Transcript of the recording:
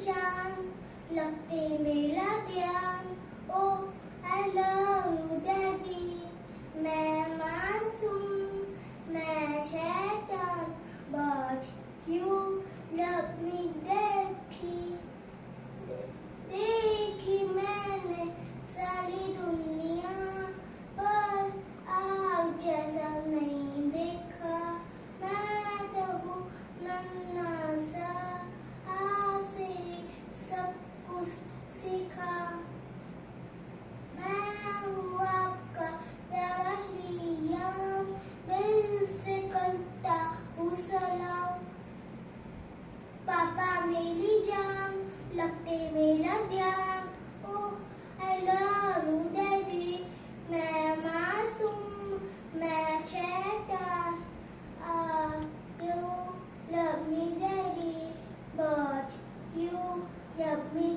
जान लगते मेरा ध्यान ओ आई लव यू डैडी मैं मासूम मैं शैतान but you love me daddy देखी मैंने सारी दुनिया पर आप जैसा नहीं देखा मैं तो हूँ नन्हा सा आपसे ही सब कुछ सीखा मैं हूँ आपका प्यारा श्रीयान दिल से करता हूँ सलाम पापा मेरी जान लगते मेरा ध्यान ओह आई लव यू डैडी मैं मासूम मैं शैतान you love me daddy but you love me